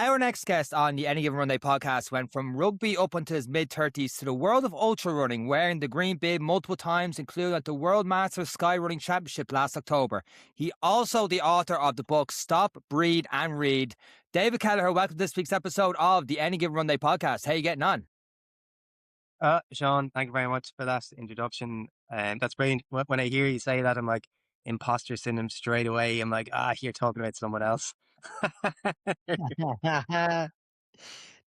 Our next guest on the Any Given Runday podcast went from rugby up into his mid-30s to the world of ultra running, wearing the green bib multiple times, including at the World Masters Skyrunning Championship last October. He also the author of the book Stop, Breathe and Read. David Kelleher, welcome to this week's episode of the Any Given Runday podcast. How are you getting on? Sean, thank you very much for that introduction. That's brilliant. When I hear you say that, I'm like, imposter syndrome straight away. I'm like, you're talking about someone else.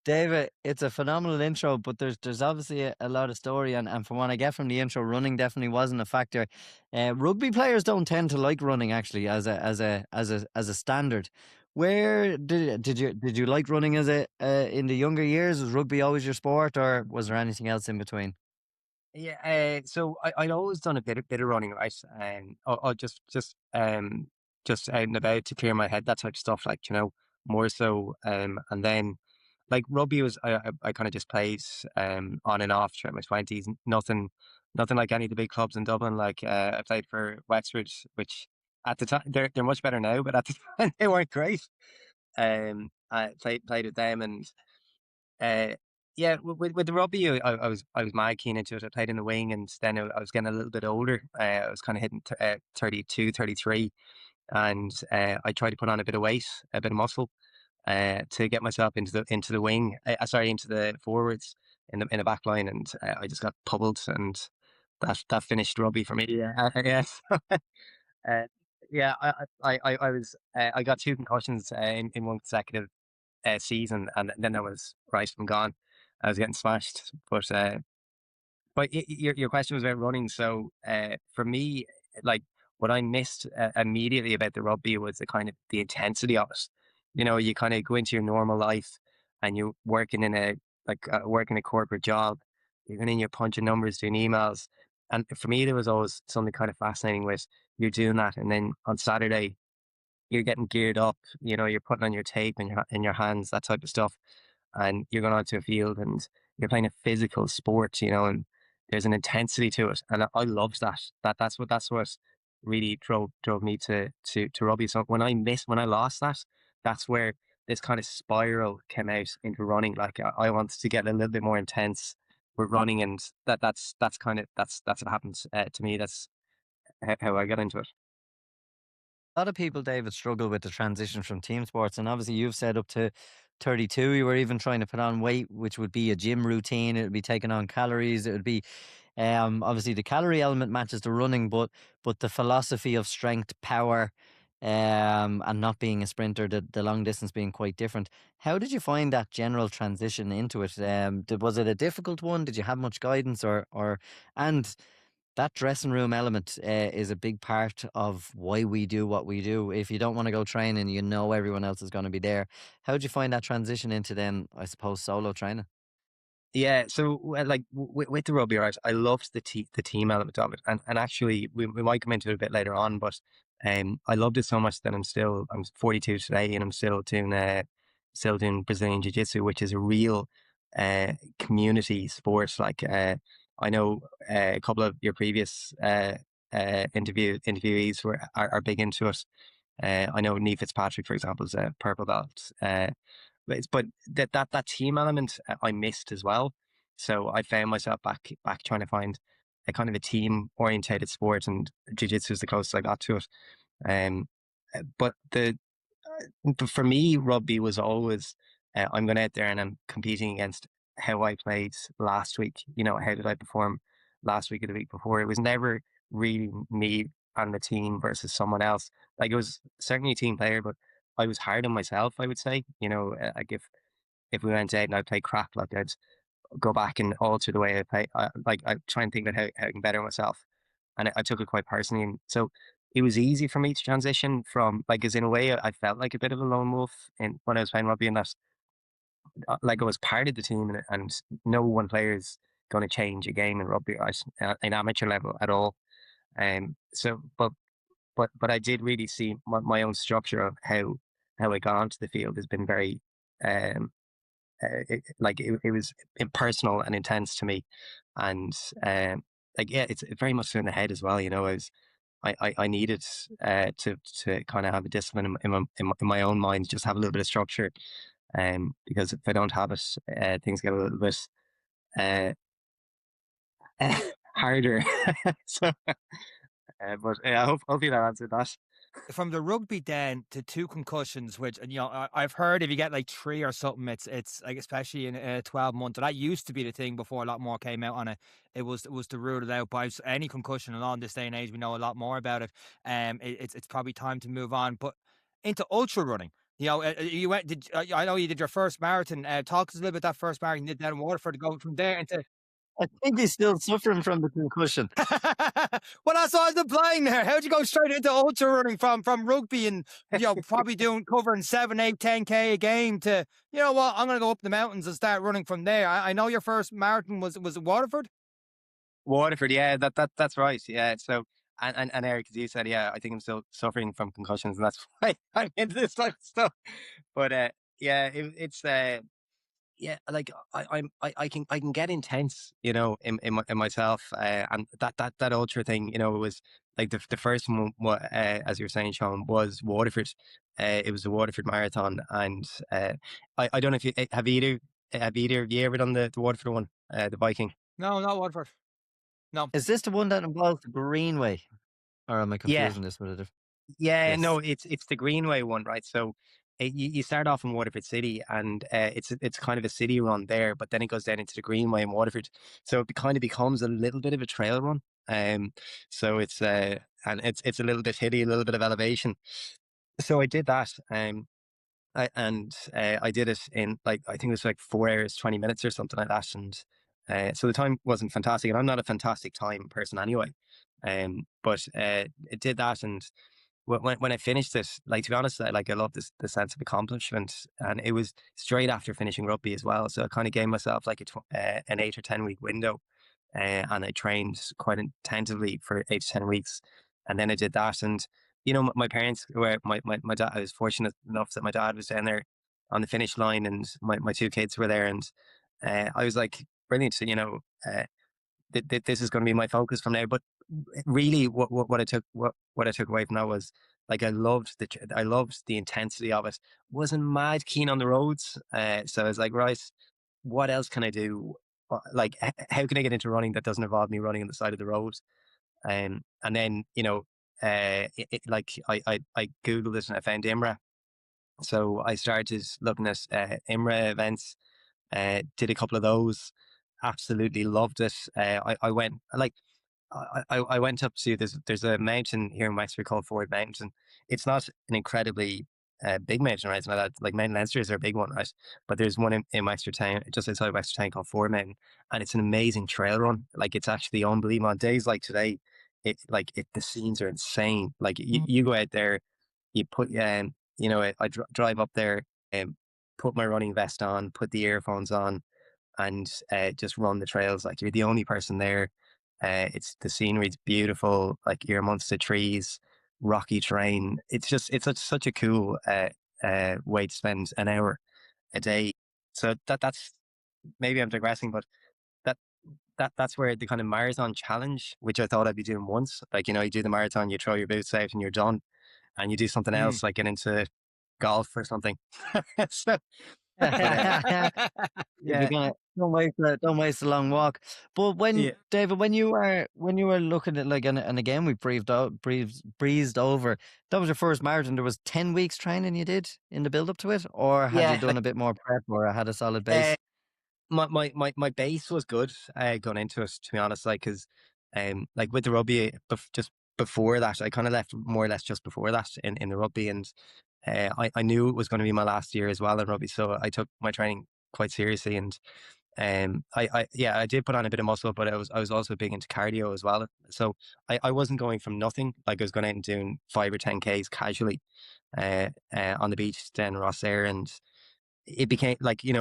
David, it's a phenomenal intro, but there's obviously a lot of story, and from what I get from the intro, running definitely wasn't a factor. Rugby players don't tend to like running actually as a standard. Where did you like running as a in the younger years? Was rugby always your sport, or was there anything else in between? Yeah, so I'd always done a bit of running, right? Or just out and about to clear my head, that type of stuff, like, more so. And then like rugby was, I kind of just played on and off throughout my 20s. Nothing like any of the big clubs in Dublin. Like I played for Wexford, which at the time they're much better now, but at the time they weren't great. I played with them, and uh, yeah, with the rugby, I was mad keen into it. I played in the wing, and then I was getting a little bit older. I was kind of hitting 32, 33, and I tried to put on a bit of weight, a bit of muscle, to get myself into the wing. Sorry, into the forwards in the back line, and I just got pummeled, and that finished rugby for me. Yeah, yes. uh, yeah, I got two concussions in one consecutive season, and then I was right and gone. I was getting smashed. But your question was about running. So for me, like what I missed immediately about the rugby was the kind of the intensity of it. You kind of go into your normal life, and you're working in working a corporate job. You're going in, you're punching numbers, doing emails, and for me, there was always something kind of fascinating with you're doing that, and then on Saturday you're getting geared up. You're putting on your tape in your hands, that type of stuff, and you're going onto a field and you're playing a physical sport. And there's an intensity to it, and I loved that. That's what really drove me to rugby. So when I lost that, that's where this kind of spiral came out into running. Like I wanted to get a little bit more intense with running, and that's what happened to me. That's how I got into it. A lot of people, David, struggle with the transition from team sports, and obviously you've said up to 32, you were even trying to put on weight, which would be a gym routine. It would be taking on calories. It would be obviously the calorie element matches the running, but the philosophy of strength, power, and not being a sprinter, the long distance being quite different. How did you find that general transition into it? Was it a difficult one? Did you have much guidance, and that dressing room element is a big part of why we do what we do. If you don't want to go training, everyone else is going to be there. How did you find that transition into then, I suppose, solo training? Yeah, so like with the rugby, right? I loved the team element of it, and actually we might come into it a bit later on, but I loved it so much that I'm 42 today, and I'm still doing Brazilian Jiu Jitsu, which is a real community sport. Like I know a couple of your previous interviewees are big into it. I know Niamh Fitzpatrick, for example, is a purple belt. But that team element I missed as well. So I found myself back trying to find a kind of a team orientated sport, and jiu-jitsu is the closest I got to it. Um, but for me, rugby was always I'm going out there and I'm competing against how I played last week. How did I perform last week or the week before? It was never really me and the team versus someone else. Like it was certainly a team player, but I was hard on myself, I would say. Like if we went out and I played crap, like I'd go back and alter the way I play. I try and think about how I can better myself, and I took it quite personally. And so it was easy for me to transition from, like, as in a way, I felt like a bit of a lone wolf in when I was playing rugby, and that like I was part of the team, and no one player is going to change a game in rugby, right, in amateur level at all. So, but I did really see my own structure of how I got onto the field has been very um it was impersonal and intense to me, and like, yeah, it's very much in the head as well. I needed to kind of have a discipline in my own mind, just have a little bit of structure, because if I don't have it, things get a little bit uh, harder. So, but yeah, hopefully that answered that. From the rugby then to two concussions, which, and I've heard if you get like three or something, it's like, especially in 12 months. That used to be the thing before a lot more came out on it. It was to rule it out. By any concussion, and on this day and age, we know a lot more about it. It's probably time to move on. But into ultra running, you went. I know you did your first marathon. Talk to us a little bit that first marathon you did down in Waterford. Go from there into I think he's still suffering from the concussion. well, that's what I was implying there. How'd you go straight into ultra running from rugby and probably covering 7, 8, 10K a game to you know what? I'm gonna go up the mountains and start running from there. I know your first marathon was Waterford. Waterford, yeah, that's right. Yeah. So and Eric, as you said, yeah, I think I'm still suffering from concussions, and that's why I'm into this type of stuff. But yeah, it's yeah, like I can get intense, in myself, and that ultra thing, it was like the first one, as you were saying, Sean, was Waterford. It was the Waterford Marathon, and I don't know if you have either of you ever done the Waterford one, the biking? No, not Waterford. No. Is this the one that involves the Greenway? Or am I Yeah, confusing this with a different? yeah, no, Yes. it's the Greenway one, right? So you start off in Waterford City, and it's kind of a city run there, but then it goes down into the Greenway in Waterford, so it kind of becomes a little bit of a trail run. Um, so it's a little bit hilly, a little bit of elevation. So I did that. I did it in, like, I think it was like 4 hours 20 minutes or something like that, and so the time wasn't fantastic, and I'm not a fantastic time person anyway. But it did that, and when I finished it, like, to be honest, I love this the sense of accomplishment, and it was straight after finishing rugby as well. So I kind of gave myself like an 8 or 10 week window, and I trained quite intensively for 8 to 10 weeks, and then I did that. And my parents were my dad. I was fortunate enough that my dad was down there on the finish line, and my two kids were there, and I was like, brilliant. So, this is going to be my focus from now. But really, what I took away from that was, like, I loved the intensity of it. Wasn't mad keen on the roads, so I was like, right, what else can I do? Like, how can I get into running that doesn't involve me running on the side of the road? And then, like, I googled it and I found IMRA. So I started looking at IMRA events, did a couple of those, absolutely loved it. I went, like, I went up to, there's a mountain here in Wexford called Ford Mountain. It's not an incredibly big mountain, right? It's not that, like, Mount Leinster is a big one, right? But there's one in Wexford Town, just outside Wexford Town, called Ford Mountain, and it's an amazing trail run. Like, it's actually unbelievable. On days like today, the scenes are insane. Like, you go out there, you put I drive up there and put my running vest on, put the earphones on, and just run the trails. Like, you're the only person there. The scenery's beautiful. Like, you're amongst the trees, rocky terrain. It's such a cool way to spend an hour a day. So that's, maybe I'm digressing, but that that's where the kind of marathon challenge, which I thought I'd be doing once, like, you do the marathon, you throw your boots out and you're done, and you do something Mm. else, like get into golf or something. So, but If you're yeah, gonna don't waste a long walk. But when yeah. David, when you were looking at, like, and again we breezed over. That was your first marathon. There was 10 weeks training you did in the build up to it, or had you Yeah, done like, a bit more prep, or had a solid uh, base? my base was good, going into it, to be honest, like, because like, with the rugby, just before that, I kind of left more or less just before that in the rugby, and I knew it was going to be my last year as well in rugby, so I took my training quite seriously. And yeah, I did put on a bit of muscle, but I was also big into cardio as well. So I wasn't going from nothing. Like, I was going out and doing 5 or 10 Ks casually, on the beach down in Rossare, and it became like, it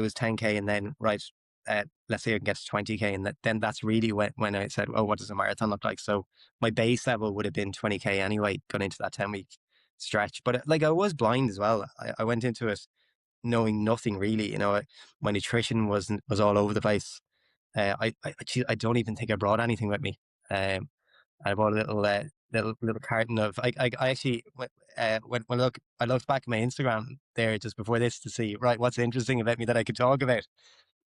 was 10K, and then, right, let's say I can get to 20K, and then that's really when I said, oh, what does a marathon look like? So my base level would have been 20K anyway, going into that 10-week stretch. But, like, I was blind as well. I went into it knowing nothing really. My nutrition was all over the place. I don't even think I brought anything with me. I bought a little little carton of. I actually I looked back at my Instagram there just before this to see right what's interesting about me that I could talk about.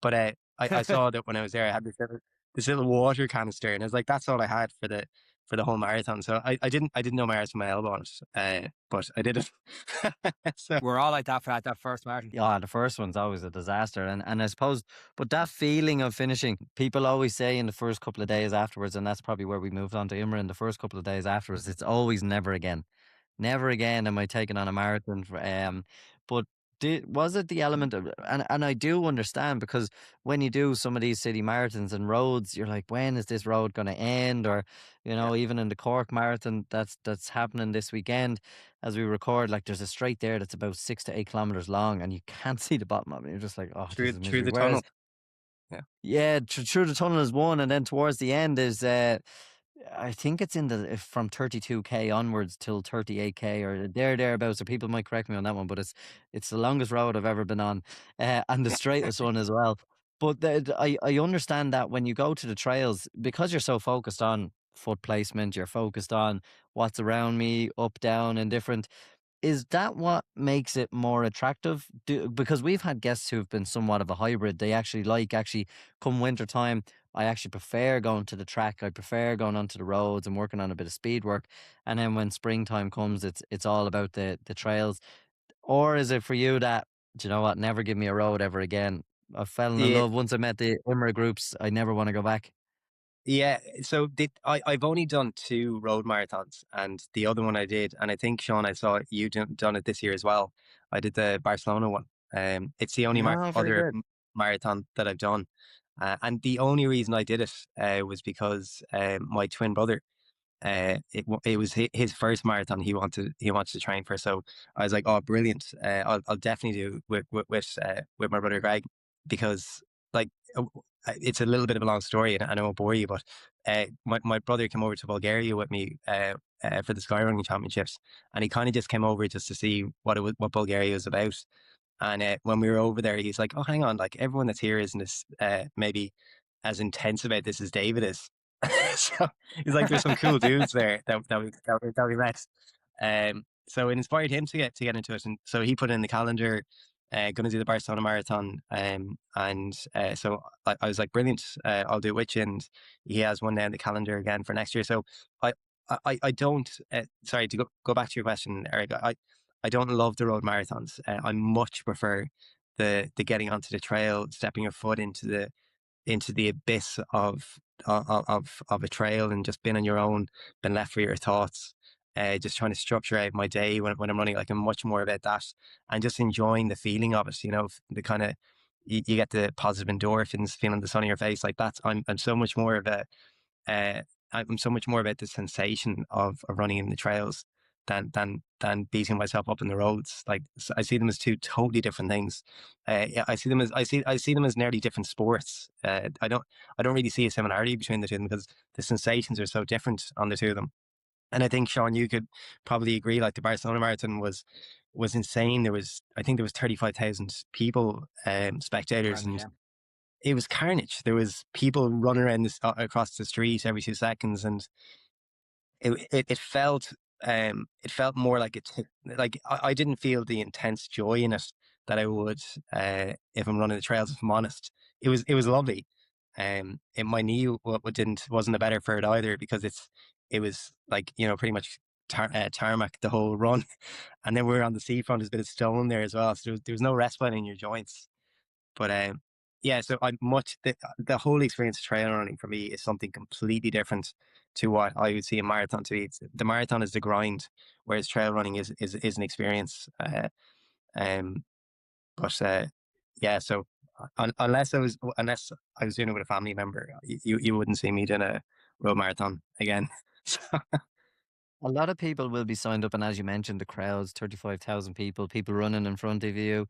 But I saw that when I was there, I had this little water canister, and I was like, that's all I had for the whole marathon. So I didn't know my arse from my elbow on it, but I did it. So We're all like that for that first marathon. Yeah, the first one's always a disaster. And I suppose, but that feeling of finishing, people always say in the first couple of days afterwards, and that's probably where we moved on to Imra in the first couple of days afterwards, it's always never again. Never again am I taking on a marathon. But was it the element of, and I do understand because when you do some of these city marathons and roads, you're like, when is this road going to end? Or, yeah, even in the Cork marathon that's happening this weekend as we record, like there's a straight there that's about 6 to 8 kilometers long and you can't see the bottom of it. You're just like, oh, this is through misery. the Whereas, tunnel. Yeah, yeah, through the tunnel is one, and then towards the end is I think it's in the from 32K onwards till 38K or thereabouts. So people might correct me on that one, but it's the longest road I've ever been on, and the straightest one as well. But I understand that when you go to the trails, because you're so focused on foot placement, you're focused on what's around me, up, down, and different. Is that what makes it more attractive? Because we've had guests who've been somewhat of a hybrid. They actually come winter time, I actually prefer going to the track. I prefer going onto the roads and working on a bit of speed work. And then when springtime comes, it's all about the trails. Or is it for you that, do you know what, never give me a road ever again? I fell in yeah. love once I met the Imra groups. I never want to go back. Yeah, so I've only done two road marathons, and the other one I did, and I think Sean, I saw you done it this year as well. I did the Barcelona one. It's the only Oh, very other good. marathon that I've done, and the only reason I did it was because my twin brother it was his first marathon he wants to train for. So I was like, oh, brilliant. I'll definitely do with my brother Greg, because like uh, it's a little bit of a long story and I won't bore you, but my brother came over to Bulgaria with me for the skyrunning championships, and he kind of just came over just to see what Bulgaria was about. And when we were over there, he's like, "Oh, hang on! Like everyone that's here isn't as maybe as intense about this as David is." So he's like, "There's some cool dudes there that we met." So it inspired him to get into it, and so he put in the calendar, going to do the Barcelona Marathon. And so I was like, "Brilliant! I'll do it with you." And he has one now in the calendar again for next year. So I I don't. Sorry to go back to your question, Eric. I don't love the road marathons. I much prefer the getting onto the trail, stepping your foot into the abyss of a trail and just being on your own, being left for your thoughts. Just trying to structure out my day when I'm running. Like I'm much more about that and just enjoying the feeling of it. You know, the kind of you get the positive endorphins, feeling the sun on your face. Like that's I'm so much more of a uh, I'm so much more about the sensation of running in the trails than beating myself up in the roads. Like I see them as two totally different things. Yeah, I see them as nearly different sports. I don't really see a similarity between the two of them because the sensations are so different on the two of them. And I think Sean, you could probably agree. Like the Barcelona Marathon was insane. I think there was 35,000 people, spectators, Grand, and yeah. it was carnage. There was people running around across the street every 2 seconds, and it felt more like like I didn't feel the intense joy in it that I would if I'm running the trails. If I'm honest, it was lovely. And my knee wasn't the better for it either because it was like pretty much tarmac the whole run, and then we were on the seafront. There's a bit of stone there as well, so there was no respite in your joints. But yeah, so the whole experience of trail running for me is something completely different to what I would see a marathon to be. The marathon is the grind, whereas trail running is an experience. Um, but yeah, so unless I was doing it with a family member, you wouldn't see me doing a road marathon again. So, A lot of people will be signed up, and as you mentioned, the crowds, 35,000 people running in front of you.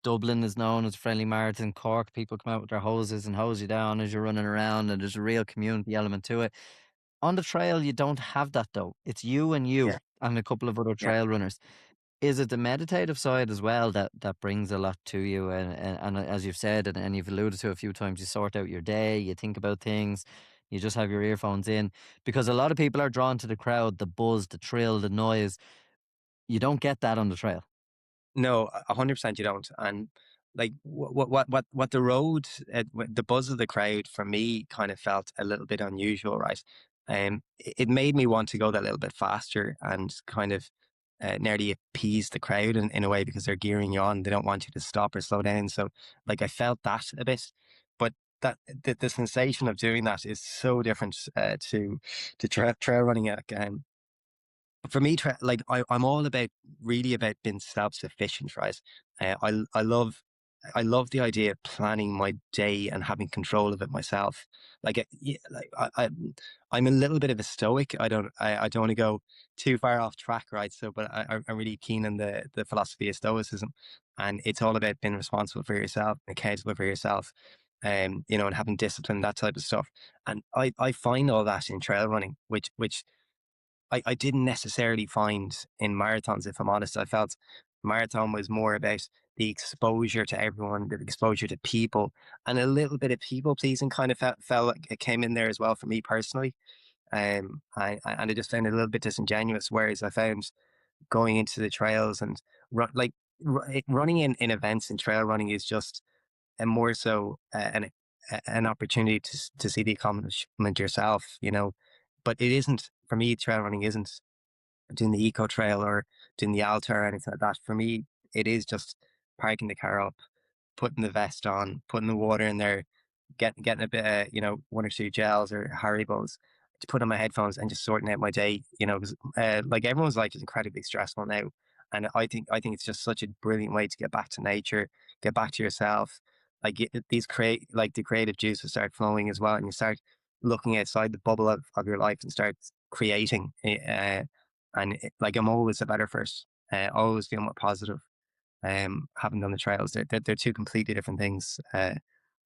Dublin is known as a friendly marathon. Cork, people come out with their hoses and hose you down as you're running around, and there's a real community element to it. On the trail, you don't have that though. It's you and yeah, you and a couple of other yeah. trail runners. Is it the meditative side as well that brings a lot to you? And as you've said, and you've alluded to a few times, you sort out your day, you think about things. You just have your earphones in, because a lot of people are drawn to the crowd, the buzz, the thrill, the noise. You don't get that on the trail. No, 100% you don't. And like what the road, the buzz of the crowd for me kind of felt a little bit unusual, right? It made me want to go that little bit faster and kind of nearly appease the crowd in a way, because they're gearing you on. They don't want you to stop or slow down. So like I felt that a bit, but that the sensation of doing that is so different to trail running. Like, for me, like I'm all about really about being self-sufficient, right? I love the idea of planning my day and having control of it myself. Like, I'm a little bit of a stoic. I don't want to go too far off track, right? So, but I'm really keen on the philosophy of stoicism, and it's all about being responsible for yourself, accountable for yourself, you know, and having discipline, that type of stuff. And I find all that in trail running, which I didn't necessarily find in marathons, if I'm honest. I felt marathon was more about the exposure to everyone, the exposure to people, and a little bit of people pleasing kind of felt like it came in there as well for me personally. And I just found it a little bit disingenuous. Whereas I found going into the trails and running in events in trail running is just and more so an opportunity to see the accomplishment yourself, you know. But it isn't for me. Trail running isn't doing the eco trail or doing the altar or anything like that. For me, it is just parking the car up, putting the vest on, putting the water in there, getting a bit of, you know, one or two gels or Haribos to put on my headphones and just sorting out my day, you know, 'cause, like everyone's life is incredibly stressful now. And I think it's just such a brilliant way to get back to nature, get back to yourself. Like these create like the creative juices start flowing as well, and you start looking outside the bubble of your life and start creating. Like I'm always a better first. Always feel more positive. Having done the trails, they're two completely different things, in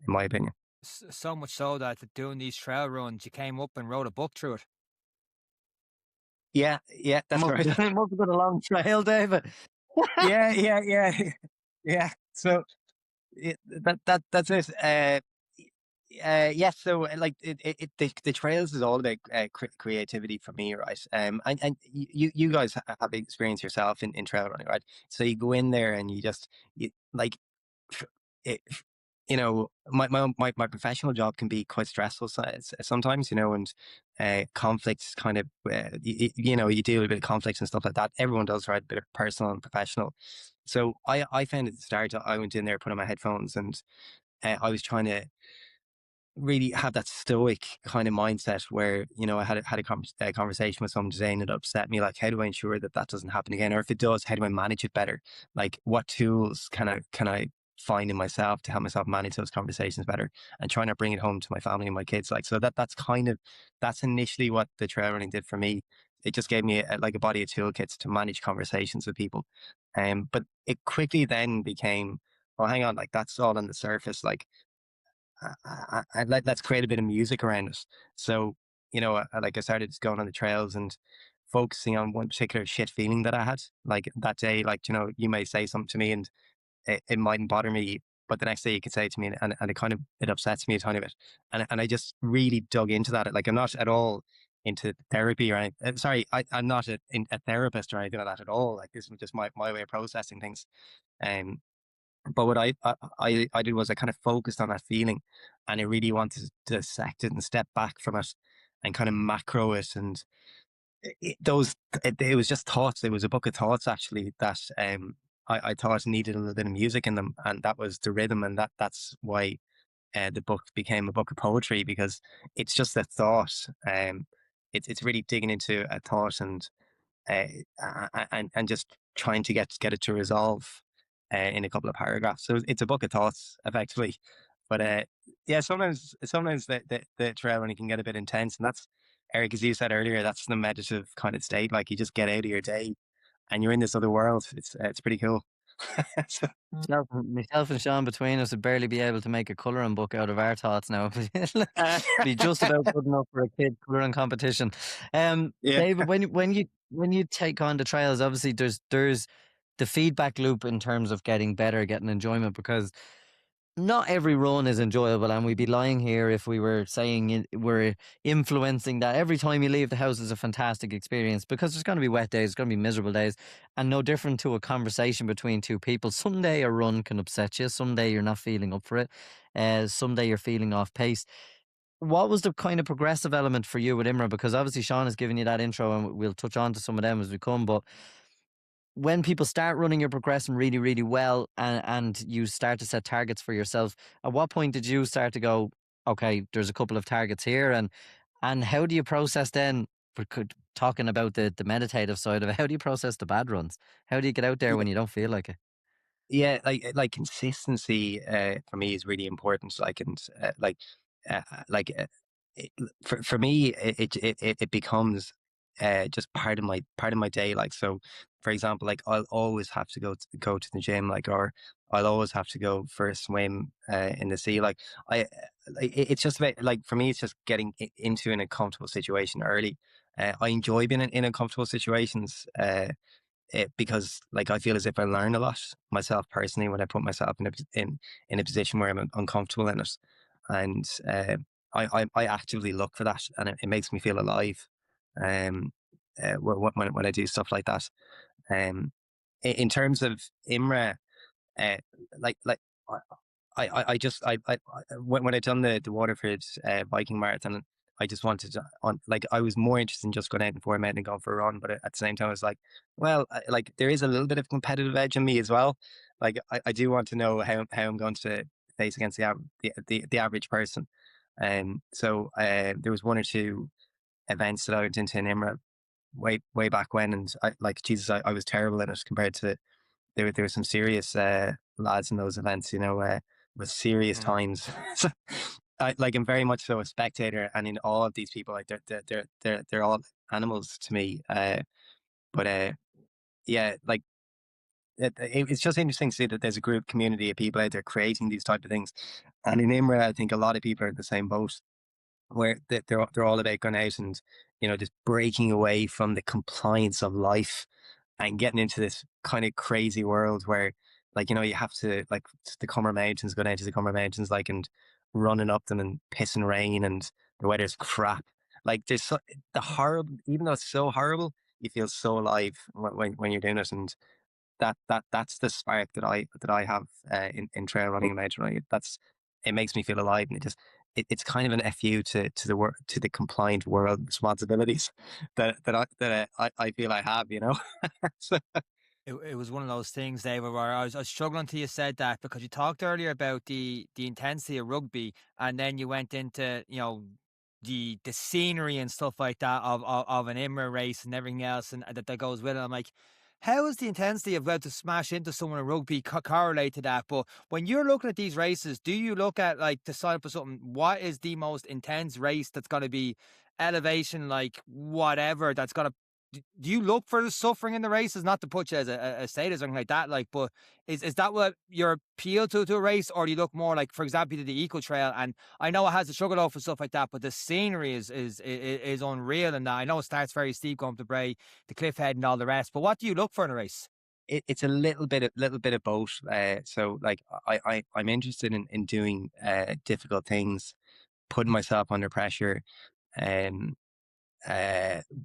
my opinion. So much so that doing these trail runs, you came up and wrote a book through it. Yeah, yeah, It that's must, right. it must have been a long trail, David. Yeah, yeah. So that's it. Yeah. So like the trails is all about creativity for me, right? And you guys have experience yourself in trail running, right? So you go in there and you like it, you know, my professional job can be quite stressful sometimes, you know, and conflicts kind of, you know, you deal with a bit of conflicts and stuff like that. Everyone does, right? A bit of personal and professional. So I found at the start, I went in there, put on my headphones, and I was trying to really have that stoic kind of mindset where, you know, I had a conversation with someone today and it upset me. Like, how do I ensure that that doesn't happen again? Or if it does, how do I manage it better? Like, what tools can I find in myself to help myself manage those conversations better, and trying to bring it home to my family and my kids? Like, so that's initially what the trail running did for me. It just gave me like a body of toolkits to manage conversations with people. But it quickly then became, well, hang on, like that's all on the surface. Like, let's create a bit of music around it. So, you know, like I started going on the trails and focusing on one particular shit feeling that I had. Like that day, like, you know, you may say something to me and it mightn't bother me, but the next day you could say it to me and it kind of, it upsets me a tiny bit. And I just really dug into that. Like I'm not at all into therapy or anything. Sorry, I'm not a therapist or anything like that at all. Like this was just my way of processing things. Um, but what I did was I kind of focused on that feeling, and I really wanted to dissect it and step back from it and kind of macro it. And it was just thoughts. It was a book of thoughts actually that I thought needed a little bit of music in them, and that was the rhythm, and that's why the book became a book of poetry, because it's just a thought. It's really digging into a thought uh, and just trying to get it to resolve in a couple of paragraphs. So it's a book of thoughts, effectively. But yeah, sometimes the trail running can get a bit intense, and that's, Eric, as you said earlier, that's the meditative kind of state. Like you just get out of your day, and you're in this other world. It's pretty cool. So, Myself and Sean between us would barely be able to make a colouring book out of our thoughts now. uh, Be just about good enough for a kid colouring competition. yeah, David, when you take on the trials, obviously there's the feedback loop in terms of getting better, getting enjoyment, because not every run is enjoyable, and we'd be lying here if we were saying we're influencing that every time you leave the house is a fantastic experience, because there's going to be wet days, there's going to be miserable days, and no different to a conversation between two people. Someday a run can upset you, someday you're not feeling up for it, someday you're feeling off pace. What was the kind of progressive element for you with Imra? Because obviously Sean has given you that intro, and we'll touch on to some of them as we come, but when people start running, you're progressing really, really well, and you start to set targets for yourself. At what point did you start to go, okay, there's a couple of targets here, and how do you process then? Talking about the meditative side of it, how do you process the bad runs? How do you get out there when you don't feel like it? Yeah, like consistency for me is really important. Uh, like uh, for me, it becomes just part of my day. Like, so, for example, like I'll always have to go to the gym, like, or I'll always have to go for a swim in the sea. Like, I it's just about, like, for me, it's just getting into an uncomfortable situation early. I enjoy being in uncomfortable situations. Because, like, I feel as if I learn a lot myself personally when I put myself in a position where I'm uncomfortable in it, and I actively look for that, and it makes me feel alive. Um, when I do stuff like that. Um, in terms of Imra, uh, like I just when I done the Waterford biking marathon, I just wanted to, like, I was more interested in just going out and form out and going for a run, but at the same time I was like, well, like, there is a little bit of competitive edge in me as well. Like, I do want to know how I'm going to face against the average person. So there was one or two events that I went into in Imra way back when, and I was terrible in it compared to, there were some serious lads in those events, with serious Mm. times. So, I'm very much so a spectator, and in all of these people, like, they're all animals to me. But yeah, like, it's just interesting to see that there's a group community of people out there creating these type of things. And in Imra, I think a lot of people are in the same boat, where they're all about going out and, just breaking away from the compliance of life and getting into this kind of crazy world where, like, you have to, like, the Cumber Mountains, go down to the Cumber Mountains, like, and running up them and pissing rain and the weather's crap. Like, the horrible, even though it's so horrible, you feel so alive when you're doing it. And that's the spark that I have in trail running and mountain running. It makes me feel alive, and it's kind of an fu to the work, to the compliant world responsibilities that I feel I have. So, It was one of those things, David, where I was struggling till you said that, because you talked earlier about the intensity of rugby, and then you went into, the scenery and stuff like that of an IMRA race and everything else, and that goes with it. I'm like, how is the intensity of about to smash into someone in rugby correlate to that? But when you're looking at these races, do you look at, like, to sign up for something, what is the most intense race that's going to be elevation, like whatever, that's going to, do you look for the suffering in the races? Not to put you as a sadist or anything like that, like, but is that what your appeal to a race, or do you look more like, for example, to the Eco Trail? And I know it has the sugar loaf and stuff like that, but the scenery is unreal. And I know it starts very steep going up the Bray, the cliff head, and all the rest. But what do you look for in a race? it's a little bit of both. So, like, I'm interested in doing difficult things, putting myself under pressure, um,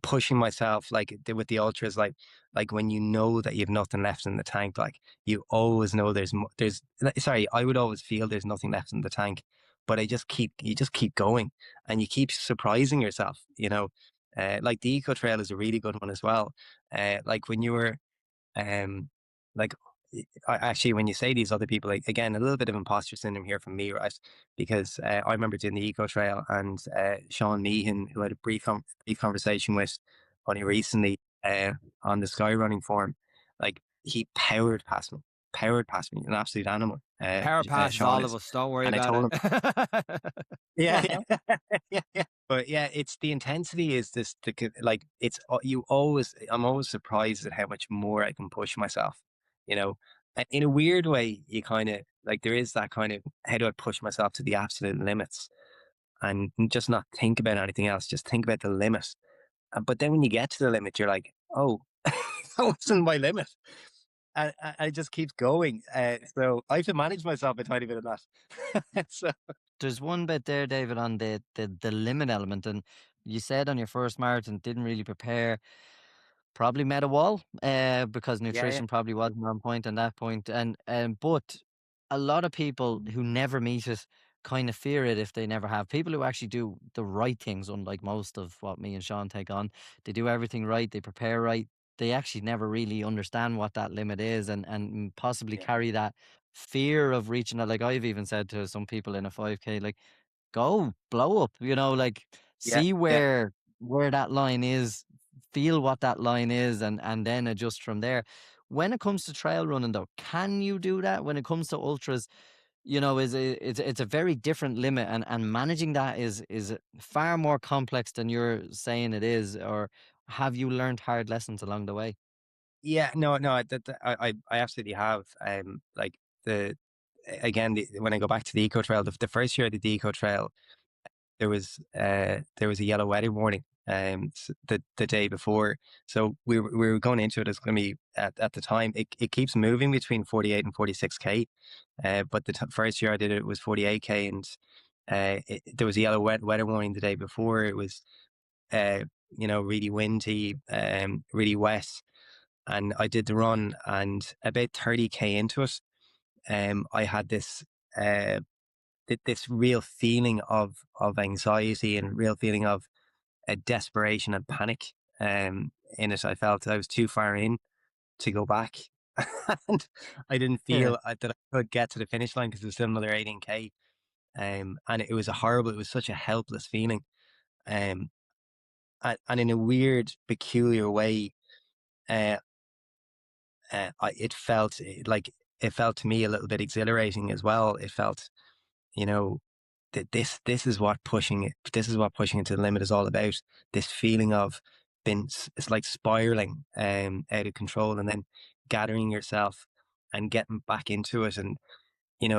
pushing myself, like, with the ultras, like when you know that you've nothing left in the tank, like, you always know sorry, I would always feel there's nothing left in the tank, but you just keep going, and you keep surprising yourself, like, the Eco Trail is a really good one as well. Like, when you were, um, like, actually, when you say these other people, like, again, a little bit of imposter syndrome here from me, right? Because I remember doing the Eco Trail, and Sean Meehan, who I had a brief conversation with only recently on the SkyRunning forum, like, he powered past me, an absolute animal. Power passes Sean all of is, us. Don't worry and I about told him, it. yeah, yeah, yeah. But yeah, it's the intensity is like, I'm always surprised at how much more I can push myself, you know. And in a weird way, you kind of, like, there is that kind of, how do I push myself to the absolute limits and just not think about anything else, just think about the limit. But then when you get to the limit, you're like, oh, that wasn't my limit. and it just keeps going. So I have to manage myself a tiny bit of that. So There's one bit there, David, on the limit element, and you said on your first marathon didn't really prepare. Probably met a wall, because yeah, nutrition probably wasn't on point at that point, and but a lot of people who never meet it kind of fear it if they never have. People who actually do the right things, unlike most of what me and Sean take on, they do everything right, they prepare right. They actually never really understand what that limit is, and possibly yeah, carry that fear of reaching it. Like I've even said to some people in a 5K, like, go blow up, like yeah, see yeah. where that line is, feel what that line is, and then adjust from there. When it comes to trail running though, can you do that? When it comes to ultras, it's a very different limit, and managing that is far more complex than you're saying it is. Or have you learned hard lessons along the way? Yeah, no, no, I absolutely have. Like the again, when I go back to the eco trail, the first year I did the eco trail, there was a yellow weather warning. The day before, so we were going into it as going to be at the time. It keeps moving between 48 and 46K. But the first year I did it was 48K, and there was a yellow weather warning the day before. It was really windy, really wet, and I did the run, and about 30K into it, I had uh, this real feeling of anxiety and real feeling of desperation and panic. In it, I felt I was too far in to go back, and I didn't Yeah. feel that I could get to the finish line because there was still another 18K. And it was it was such a helpless feeling. Um, and in a weird, peculiar way, uh, it felt it felt to me a little bit exhilarating as well. It felt, you know, that this is what pushing it to the limit is all about. This feeling of it's like spiraling out of control, and then gathering yourself and getting back into it, and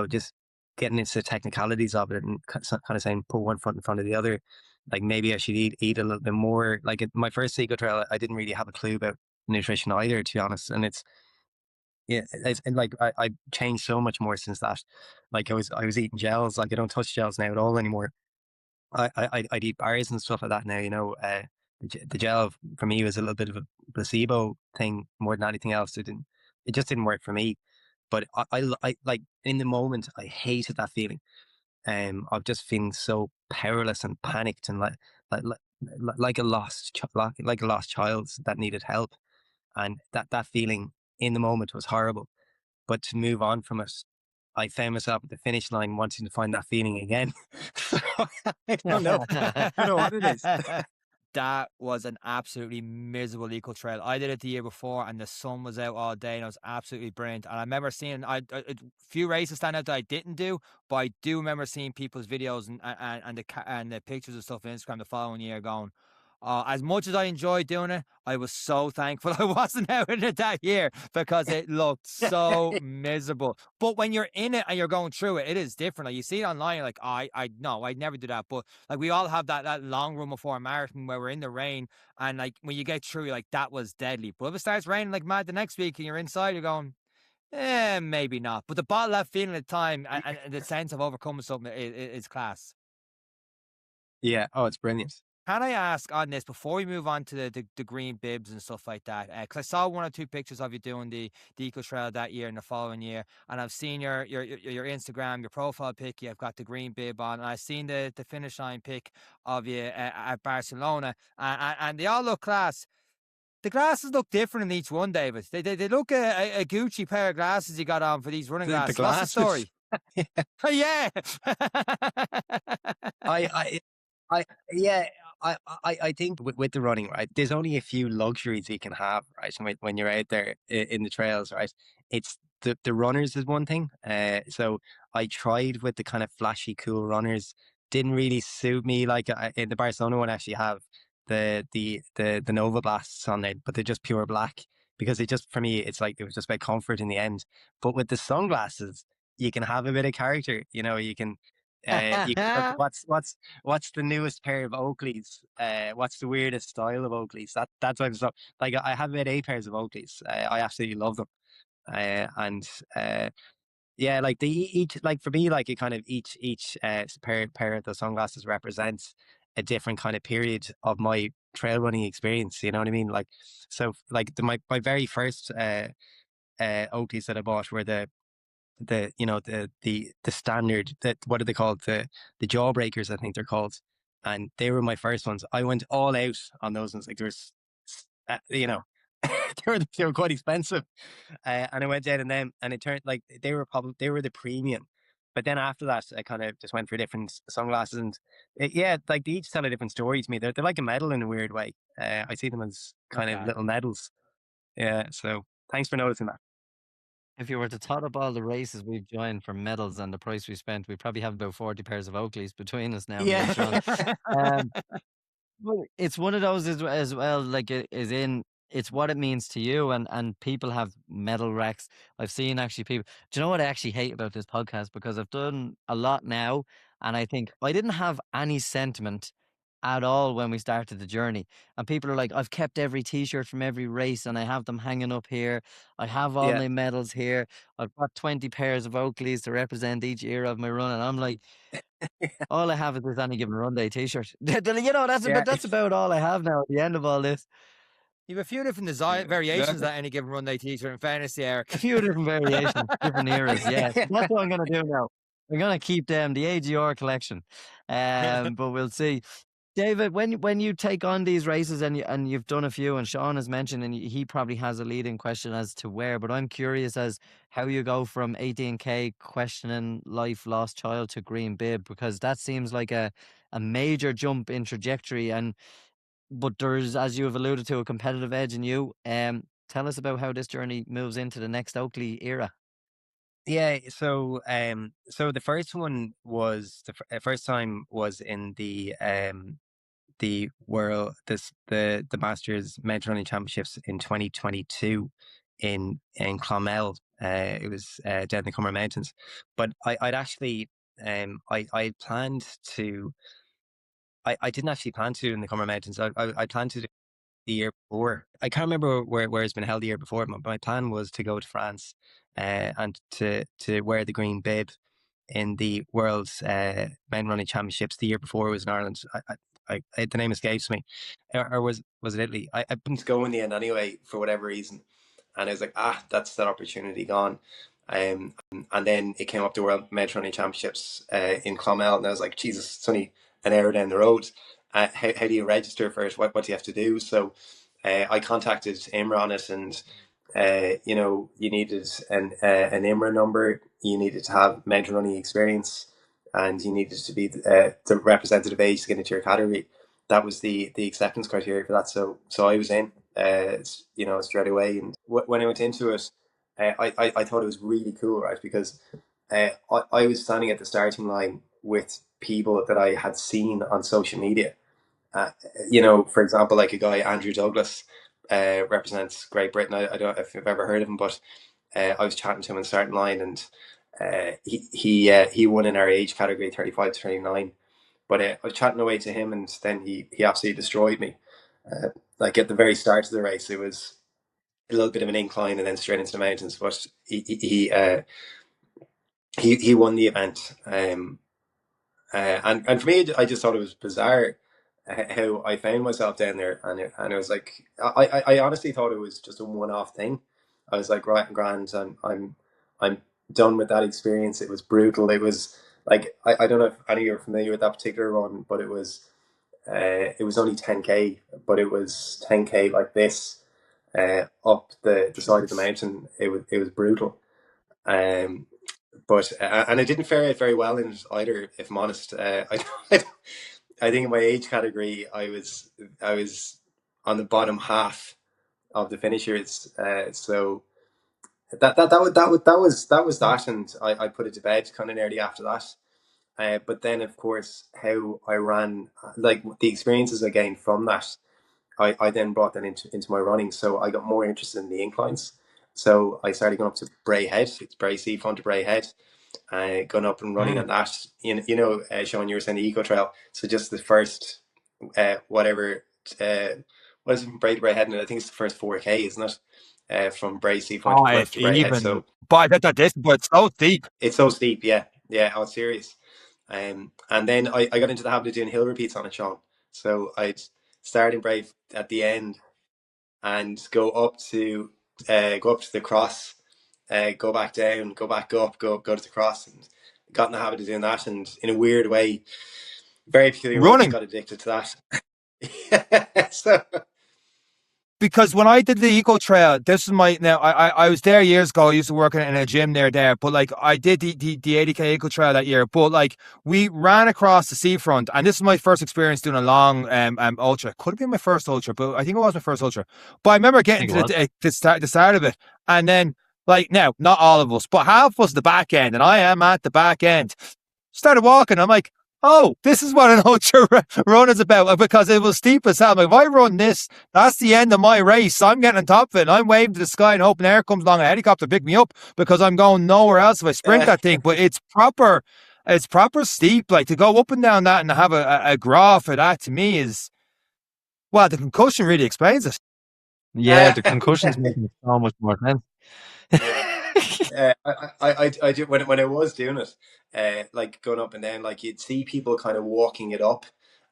just getting into the technicalities of it, and kind of saying put one foot in front of the other. Like maybe I should eat a little bit more. Like my first eco trail, I didn't really have a clue about nutrition either, to be honest. And and like I changed so much more since that. Like I was eating gels. Like I don't touch gels now at all anymore. I'd eat bars and stuff like that now. The gel for me was a little bit of a placebo thing more than anything else. It just didn't work for me. But I like in the moment I hated that feeling. Of just feeling so powerless and panicked, and like like, like a like a lost child that needed help. And that feeling in the moment was horrible. But to move on from it, I found myself at the finish line wanting to find that feeling again. So I don't know. I don't know what it is. That was an absolutely miserable eco trail. I did it the year before, and the sun was out all day, and it was absolutely brilliant. And I remember seeing a few races stand out that I didn't do, but I do remember seeing people's videos and the pictures and stuff on Instagram the following year, going, as much as I enjoyed doing it, I was so thankful I wasn't out in it that year, because it looked so miserable. But when you're in it and you're going through it, it is different. Like you see it online, you're like, I no, I'd never do that. But like we all have that long run before a marathon where we're in the rain, and like when you get through, you're like, that was deadly. But if it starts raining like mad the next week and you're inside, you're going, maybe not. But the bottle that feeling at the time, and the sense of overcoming something is class. Yeah. Oh, it's brilliant. Can I ask on this before we move on to the green bibs and stuff like that? Because I saw one or two pictures of you doing the eco trail that year and the following year, and I've seen your Instagram, your profile pic. You've got the green bib on, and I've seen the finish line pic of you at Barcelona, and they all look class. The glasses look different in each one, David. They look a Gucci pair of glasses you got on for these running The glasses. What's the glasses. story? Yeah. I, I, yeah, I think with the running, right, there's only a few luxuries you can have, right? When you're out there in the trails, right? It's the runners is one thing. So I tried with the kind of flashy, cool runners. Didn't really suit me. Like in the Barcelona one, I actually have the Nova Blasts on there, but they're just pure black, because it just, for me, it's like it was just about comfort in the end. But with the sunglasses, you can have a bit of character. You can look, what's the newest pair of Oakleys? What's the weirdest style of Oakleys? That type of stuff. Like I have about 8 pairs of Oakleys. I absolutely love them. and yeah, like each, like for me, like it kind of each pair of the sunglasses represents a different kind of period of my trail running experience. You know what I mean? Like, so like my very first Oakleys that I bought were the you know the standard, that, what are they called, the jawbreakers, I think they're called, and they were my first ones. I went all out on those ones. Like there's you know they were quite expensive, and I went down in them, and it turned like they were the premium. But then after that, I kind of just went for different sunglasses, and yeah, like they each tell a different story to me. They're like a medal in a weird way. I see them as kind of Okay. little medals. Yeah, so thanks for noticing that. If you were to tot up all the races we've joined for medals and the price we spent, we probably have about 40 pairs of Oakleys between us now, me and Yeah. Sean. Um, Well, it's one of those as well, like it is in it's what it means to you, and people have medal racks. I've seen actually people. Do you know what I actually hate about this podcast? Because I've done a lot now, and I think I didn't have any sentiment at all when we started the journey. And people are like, I've kept every T-shirt from every race, and I have them hanging up here. I have all Yeah. my medals here. I've got 20 pairs of Oakleys to represent each era of my run, and I'm like. All I have is this Any Given Run Day T-shirt. Yeah. That's about all I have now at the end of all this. You have a few different Yeah. variations that Any Given Run Day T-shirt. In fairness, A Eric. few different variations, different eras. Yeah, so that's what I'm gonna do now. I'm gonna keep them the AGR collection, but we'll see. David, when you take on these races and you've done a few, and Sean has mentioned, and he probably has a leading question as to where, but I'm curious as how you go from 18K questioning life, lost child to green bib, because that seems like a major jump in trajectory, and but there's, as you have alluded to, a competitive edge in you. Tell us about how this journey moves into the next Oakley era. Yeah, so the first one was first time was in the world the Masters Men's Running Championships in 2022 in Clonmel. It was down in the Cumber Mountains, but I'd actually I planned to I didn't actually plan to in the Cumber Mountains. I planned to do the year before. I can't remember where it's been held the year before. My plan was to go to France, and to wear the green bib in the World's Men Running Championships. The year before was in Ireland. The name escapes me, or was it Italy? I didn't go in the end anyway for whatever reason, and I was like, that's that opportunity gone. And then it came up to World Men Running Championships in Clonmel, and I was like, Jesus, it's only an hour down the road. How do you register for it? What do you have to do? So I contacted IMRA on it, and you needed an IMRA number, you needed to have mental running experience, and you needed to be the representative age to get into your category. That was the acceptance criteria for that. So I was in, straight away. And when I went into it, I thought it was really cool, right? Because I was standing at the starting line with people that I had seen on social media. Uh, for example, like a guy, Andrew Douglas, represents Great Britain. I don't know if you've ever heard of him, but I was chatting to him in the starting line, and he won in our age category, 35 to 39. But I was chatting away to him, and then he absolutely destroyed me. Like at the very start of the race, it was a little bit of an incline and then straight into the mountains. But he won the event. And for me, I just thought it was bizarre how I found myself down there, and it was like I honestly thought it was just a one-off thing. I was like, right, grand, I'm done with that experience. It was brutal. It was like I don't know if any of you are familiar with that particular run, but it was only 10K, but it was 10K like this, up the side of the Jeez. mountain. It was brutal. Um, but and I didn't fare out very well in it either, if I'm honest. I think in my age category, I was on the bottom half of the finishers. So that was that, and I put it to bed kind of nearly after that. But then, of course, how I ran, like the experiences I gained from that, I then brought that into my running. So I got more interested in the inclines. So I started going up to Bray Head. It's Bray Seafront to Bray Head. Gone up and running Mm. on that. Sean, you were saying the eco trail. So just the first, whatever, what is it from Bray to Bray Head? And I think it's the first 4K, isn't it? from Bracy Oh, went if to Braehead. So even. But I bet that this, but it's so deep. it's so steep, yeah, yeah. I was serious. And then I got into the habit of doing hill repeats on it, Sean. So I'd start in Brave at the end and go up to the cross, go back down, go back up, go to the cross, and got in the habit of doing that. And in a weird way, very peculiar way, just Running. got addicted to that. So Because when I did the eco trail, this is my now. I was there years ago. I used to work in a gym near there, but like I did the 80K eco trail that year. But like we ran across the seafront, and this is my first experience doing a long ultra. Could have been my first ultra, but I think it was my first ultra. But I remember I getting think it to was. the start of it, and then like now not all of us, but half of us at the back end, and I am at the back end. Started walking. I'm like, oh, this is what an ultra run is about, because it was steep as hell. Like, if I run this, that's the end of my race. I'm getting on top of it, and I'm waving to the sky and hoping air comes along a helicopter to pick me up, because I'm going nowhere else if I sprint that thing. But it's proper steep. Like, to go up and down that and have a graph for that, to me, is, well, the concussion really explains it. Yeah, the concussions making it so much more sense. yeah. I do when I was doing it, like going up and down, like you'd see people kind of walking it up,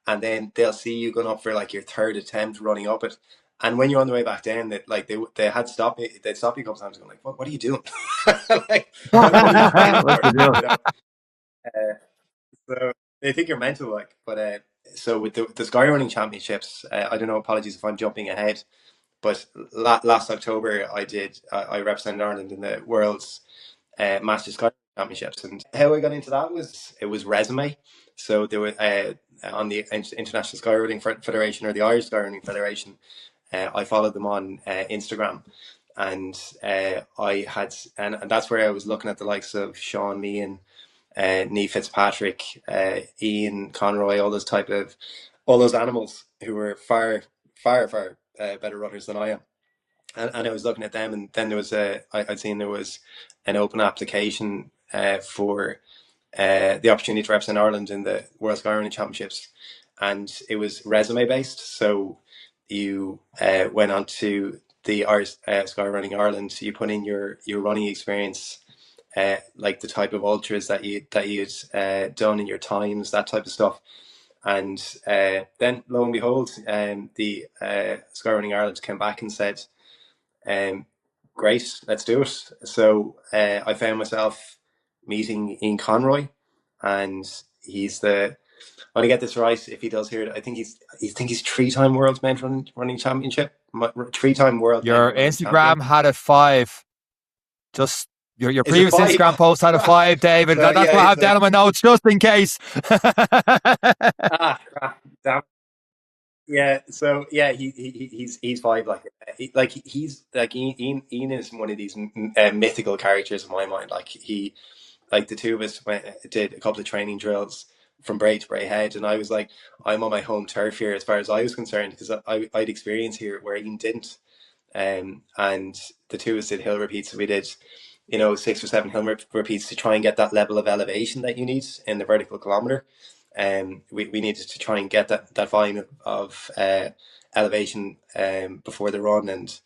and then they'll see you going up for like your third attempt running up it, and when you're on the way back down, that like they had stopped me, they'd stop you a couple times, going like, what are you doing? Like, what are you training What for? you doing? You know, so they think you're mental, like, but so with the Skyrunning Championships, I don't know. Apologies if I'm jumping ahead. But last October, I represented Ireland in the World's Master Sky Championships, and how I got into that was it was resume. So there were on the International Skyrunning Federation, or the Irish Skyrunning Federation. I followed them on Instagram, and and that's where I was looking at the likes of Sean Meehan, Nee Fitzpatrick, Ian Conroy, all those animals who were far better runners than I am. And I was looking at them, and then I'd seen there was an open application for the opportunity to represent Ireland in the World Skyrunning Championships, and it was resume based. So you went on to the Irish Skyrunning Ireland. You put in your running experience, like the type of ultras that you'd done in your times, that type of stuff. And then, lo and behold, the Skyrunning Ireland came back and said, great, let's do it. So I found myself meeting Ian Conroy, and he's the. I want to get this right. If he does hear it, I think he's 3-time world men's running championship, 3-time world men's Your running champion. Instagram had a 5. Just your Is it previous 5? Instagram post had a 5, David. So That's what I have down on my notes, just in case. Damn. Yeah, so yeah, he's 5. He's like Ian is one of these mythical characters in my mind. Like like the two of us did a couple of training drills from Bray to Braehead, and I was like, I'm on my home turf here as far as I was concerned, because I'd experience here where Ian didn't. And the two of us did hill repeats. We did, 6 or 7 hill repeats to try and get that level of elevation that you need in the vertical kilometer. We needed to try and get that volume of elevation before the run, and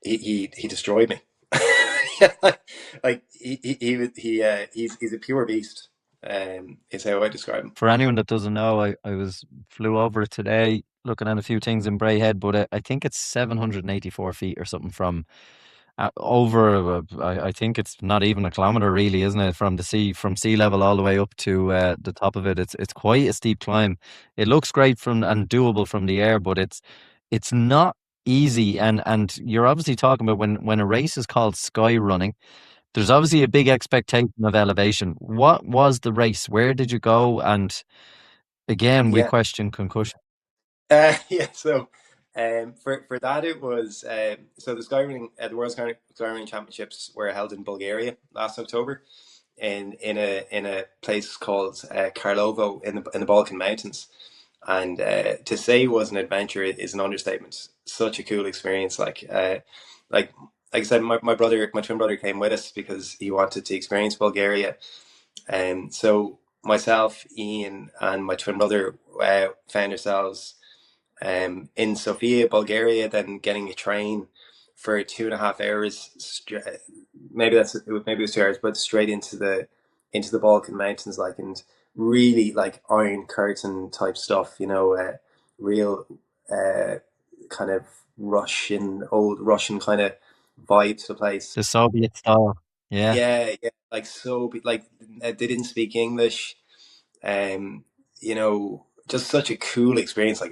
he destroyed me. Like he's a pure beast. Is how I describe him. For anyone that doesn't know, I flew over today looking at a few things in Braehead, but I think it's 784 feet or something from over. I think it's not even a kilometer, really, isn't it? From sea level all the way up to the top of it. It's quite a steep climb. It looks great and doable from the air, but it's not easy. And you're obviously talking about when a race is called sky running. There's obviously a big expectation of elevation. What was the race? Where did you go? And again, we Yeah. question concussion. Yeah. So, for that it was so the World Skyrunning Championships were held in Bulgaria last October, in a place called Karlovo in the Balkan Mountains, and to say it was an adventure is an understatement. Such a cool experience, like I said, my twin brother came with us because he wanted to experience Bulgaria, and so myself, Ian, and my twin brother found ourselves in Sofia, Bulgaria, then getting a train for 2.5 hours. Maybe it was 2 hours, but straight into the Balkan Mountains, like, and really like Iron Curtain type stuff. Real uh, kind of old Russian kind of vibe to the place. The Soviet style. Yeah. Yeah, yeah, like they didn't speak English. Um, just such a cool experience.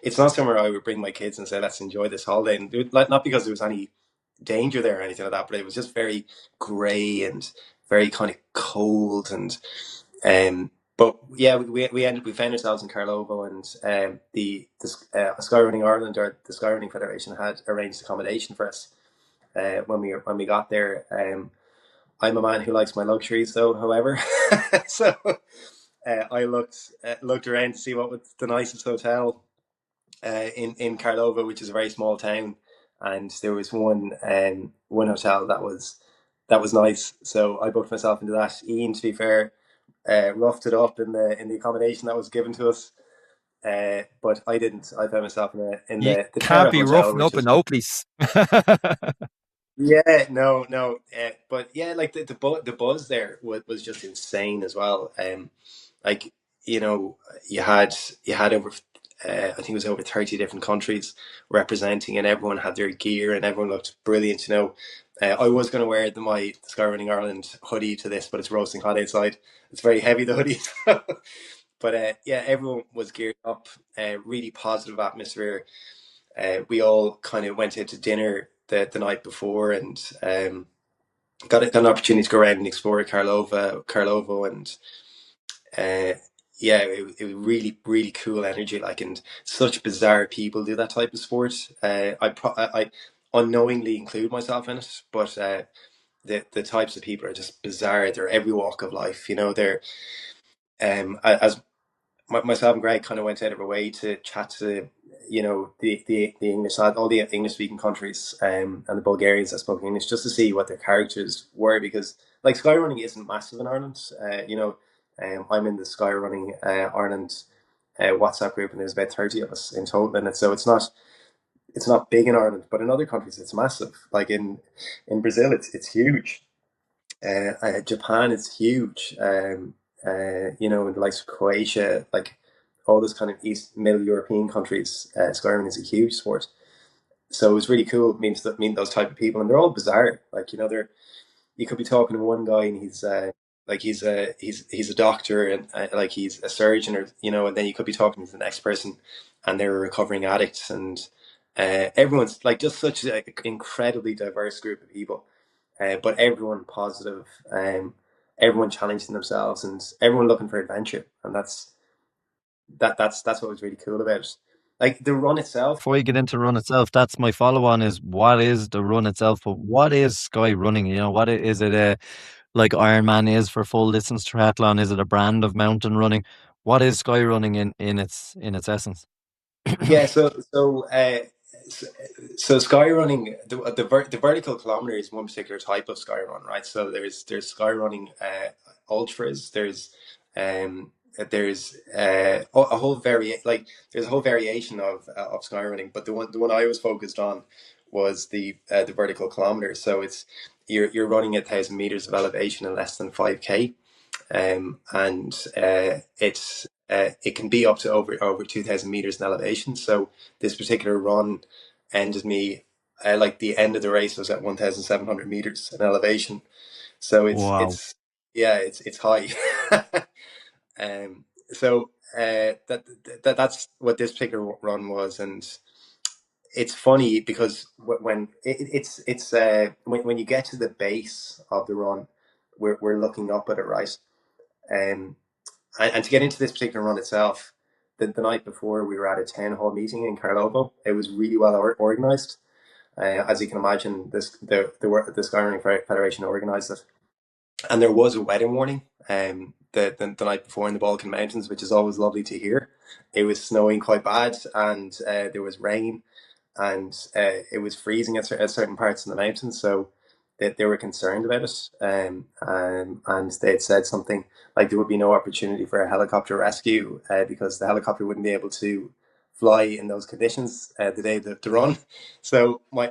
It's not somewhere I would bring my kids and say, "Let's enjoy this holiday." And like, not because there was any danger there or anything like that, but it was just very grey and very kind of cold. And but yeah, we found ourselves in Karlovo, and the Skyrunning Ireland, or the Skyrunning Federation, had arranged accommodation for us when we got there. I'm a man who likes my luxuries, though. However, so I looked around to see what was the nicest hotel in Karlova, which is a very small town, and there was one hotel that was nice. So I booked myself into that. Ian, to be fair, roughed it up in the accommodation that was given to us. But I didn't. I found myself in You the can't Terra be Hotel, roughing which up in was Oakley's. yeah, no, no, but yeah, like the buzz there was just insane as well. Like you know, you had over, I think it was over 30 different countries representing, and everyone had their gear, and everyone looked brilliant. I was going to wear my Skyrunning Ireland hoodie to this, but it's roasting hot outside. It's very heavy, the hoodie. But yeah, everyone was geared up. Really positive atmosphere. We all kind of went out to dinner the night before, and got an opportunity to go around and explore Karlovo, and uh, yeah, it was really really cool energy, like, and such bizarre people do that type of sport. I unknowingly include myself in it, but the types of people are just bizarre. They're every walk of life. They're as myself and Greg kind of went out of our way to chat to the English side, all the English speaking countries, and the Bulgarians that spoke English, just to see what their characters were, because like skyrunning isn't massive in Ireland. I'm in the Skyrunning Ireland WhatsApp group, and there's about 30 of us in total in it, so it's not big in Ireland, but in other countries it's massive. Like in Brazil, it's huge. Japan is huge. In the likes of Croatia, like all those kind of East Middle European countries, skyrunning is a huge sport. So it was really cool meeting those type of people, and they're all bizarre. Like they're you could be talking to one guy, and he's a doctor, and like he's a surgeon, or and then you could be talking to the next person, and they're a recovering addict, and everyone's like just such an incredibly diverse group of people, but everyone positive, everyone challenging themselves, and everyone looking for adventure, and that's what was really cool about it. Like the run itself. Before you get into run itself, that's my follow on is what is the run itself, but what is sky running? Is it like Ironman is for full distance triathlon? Is it a brand of mountain running? What is sky running in its essence? Yeah, so, so sky running, the vertical kilometer is one particular type of sky run, right? So there's sky running ultras. Um there's a whole there's a whole variation of sky running, but the one I was focused on was the vertical kilometer. So you're running 1,000 meters of elevation in less than 5K, and it can be up to over 2,000 meters in elevation. So this particular run ended me, like the end of the race was at 1,700 meters in elevation. So Wow. yeah, it's high. So that's what this particular run was, and it's funny because when when you get to the base of the run, we're looking up at it, right? Um, and to get into this particular run itself, the night before we were at a town hall meeting in Karlovo. It was really well organized. As you can imagine, the Skyrunning Federation organized it, and there was a weather warning the night before in the Balkan Mountains, which is always lovely to hear. It was snowing quite bad, and there was rain, and it was freezing at certain parts in the mountains. So they were concerned about it, and they had said something like there would be no opportunity for a helicopter rescue, because the helicopter wouldn't be able to fly in those conditions the day to run. So my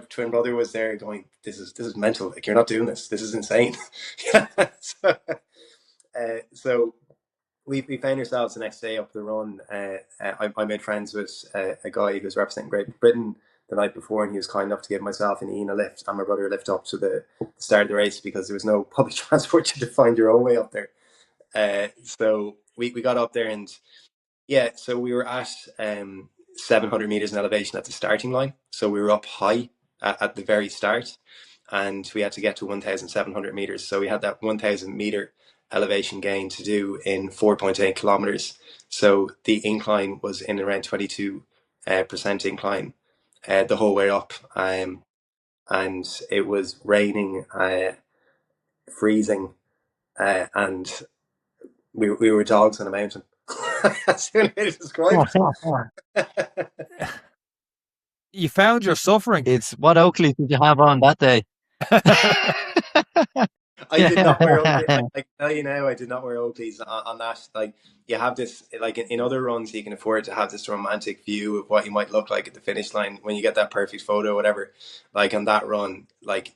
twin brother was there going, this is mental. Like, you're not doing this. This is insane. So we found ourselves the next day up the run. I made friends with a guy who was representing Great Britain the night before, and he was kind enough to give myself and Ian a lift and my brother a lift up to the start of the race because there was no public transport to find your own way up there. So we got up there, and yeah, so we were at 700 meters in elevation at the starting line. So we were up high at the very start, and we had to get to 1,700 meters. So we had that 1,000 meter elevation gain to do in 4.8 kilometers. So the incline was in around 22% incline the whole way up. And it was raining, freezing, and we were dogs on a mountain. That's the only way to describe it. You found your suffering. It's what Oakley did you have on that day? I did not wear Oakley. I can tell you now, I did not wear Oakleys on that. Like, you have this, like in other runs, you can afford to have this romantic view of what you might look like at the finish line when you get that perfect photo, whatever. Like on that run, like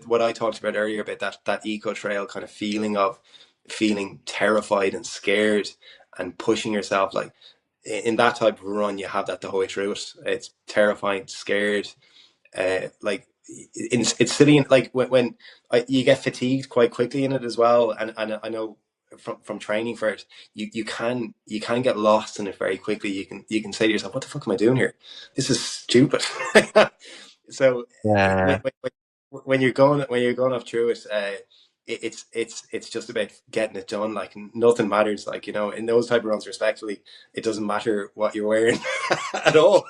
what I talked about earlier about that eco trail kind of feeling of feeling terrified and scared and pushing yourself. Like in that type of run, you have that the whole way through it. It's terrifying, scared. Like it's silly, like when you get fatigued quite quickly in it as well, and I know from training for it, you can get lost in it very quickly. You can say to yourself, what the fuck am I doing here? This is stupid. So Yeah. when you're going up through it, it's just about getting it done. Like nothing matters. Like, in those type of runs, respectfully, it doesn't matter what you're wearing at all.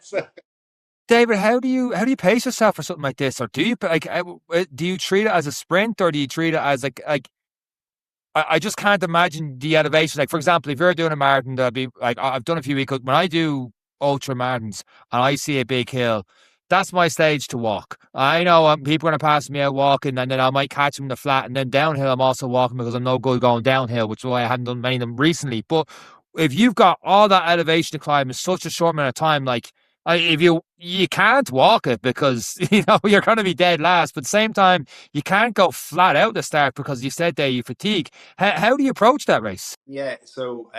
So, David, how do you pace yourself for something like this, or do you do you treat it as a sprint, or do you treat it as like I just can't imagine the elevation. Like, for example, if you're doing a marathon, that'd be like I've done a few weeks when I do ultra marathons and I see a big hill. That's my stage to walk. I know people are going to pass me out walking, and then I might catch them in the flat, and then downhill I'm also walking because I'm no good going downhill, which is why I haven't done many of them recently. But if you've got all that elevation to climb in such a short amount of time, like if you can't walk it because you're going to be dead last. But at the same time, you can't go flat out the start because you said there you fatigue. How do you approach that race? Yeah, so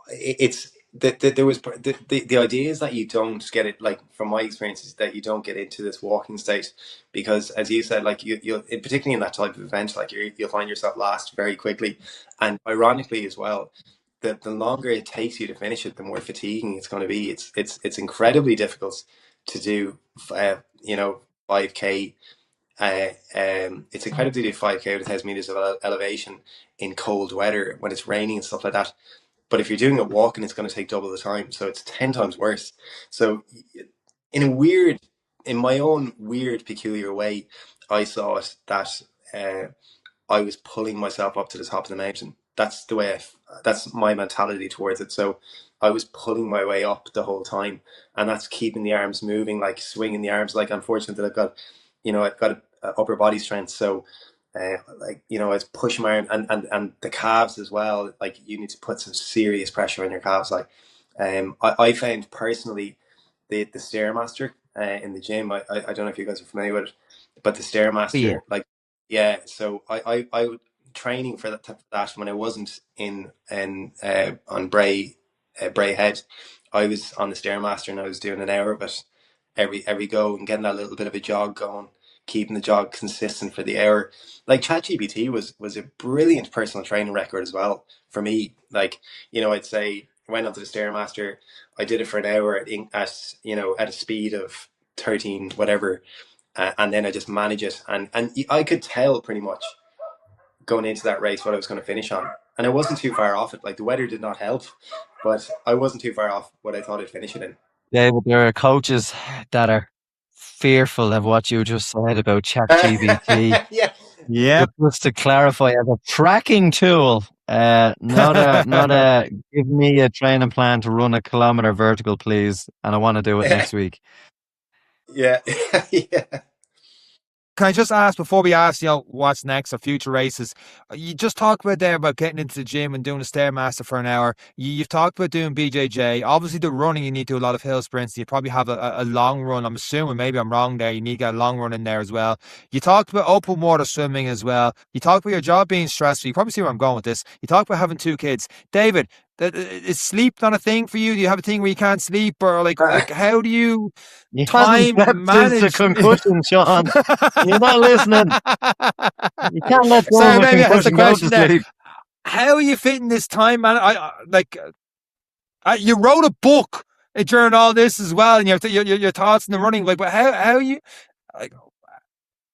it's there was the idea is that you don't get it, like from my experiences, that you don't get into this walking state because, as you said, like you'll particularly in that type of event, like you'll find yourself last very quickly, and ironically as well, the longer it takes you to finish it, the more fatiguing it's going to be. It's incredibly difficult to do, 5K. It's incredibly to do 5K with 1,000 meters of elevation in cold weather when it's raining and stuff like that. But if you're doing it walking, it's going to take double the time, so it's 10 times worse. So, in my own weird, peculiar way, I saw it that I was pulling myself up to the top of the mountain. That's the way that's my mentality towards it. So I was pulling my way up the whole time, and that's keeping the arms moving, like swinging the arms. Like, unfortunately, I've got upper body strength, so I was pushing my arm, and the calves as well. Like, you need to put some serious pressure on your calves. Like, I found personally the stairmaster in the gym. I don't know if you guys are familiar with it, but the Yeah. stairmaster, like, yeah. So I was training for that when I wasn't on Bray Head. I was on the stairmaster, and I was doing an hour of it every go, and getting that little bit of a jog going, keeping the jog consistent for the hour. Like, ChatGPT was a brilliant personal training record as well for me. Like, I'd say I went onto the stairmaster, I did it for an hour at a speed of 13 whatever, and then I just manage it, and I could tell pretty much going into that race what I was going to finish on, and I wasn't too far off it. Like, the weather did not help, but I wasn't too far off what I thought I'd finish it in. Yeah, but there are coaches that are fearful of what you just said about ChatGPT. Yeah. Yeah. But just to clarify, as a tracking tool, not a give me a training plan to run a kilometer vertical, please, and I want to do it next week. Yeah. Yeah. Can I just ask before we ask, what's next or future races? You just talked about there about getting into the gym and doing a stairmaster for an hour. You've talked about doing BJJ. Obviously, the running you need to do a lot of hill sprints. You probably have a long run. I'm assuming, maybe I'm wrong there. You need to get a long run in there as well. You talked about open water swimming as well. You talked about your job being stressful. You probably see where I'm going with this. You talked about having 2 kids, David. Is sleep not a thing for you? Do you have a thing where you can't sleep, or like how do you He hasn't time slept since the manage? concussion, Sean. You're not listening. You can't let go Sorry, of a maybe I asked the concussion, go to question there. sleep. How are you fitting this time, man? You wrote a book during all this as well, and your thoughts in the running. But how you like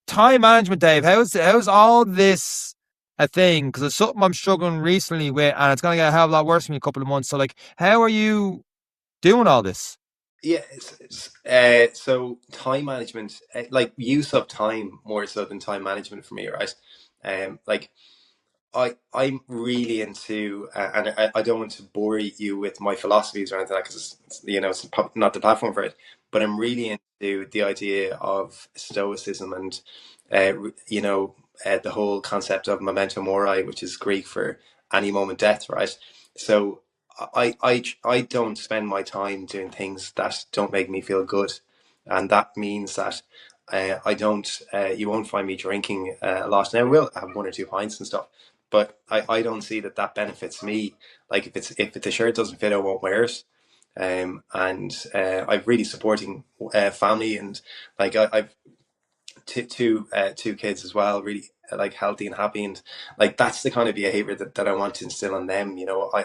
time management, Dave? How's all this a thing? Because it's something I'm struggling recently with, and it's gonna get a hell of a lot worse in a couple of months. So, how are you doing all this? Yeah, so time management, like use of time more so than time management for me, right? Like I'm really into, and I don't want to bore you with my philosophies or anything like that because it's probably not the platform for it. But I'm really into the idea of stoicism and the whole concept of memento mori, which is Greek for any moment death, right? So I don't spend my time doing things that don't make me feel good, and that means that. I don't. You won't find me drinking a lot. Now, I will have 1 or 2 pints and stuff, but I don't see that benefits me. Like if the shirt doesn't fit, I won't wear it. And I've really supporting family, and like I've two kids as well, really like healthy and happy, and like that's the kind of behavior that I want to instill in them.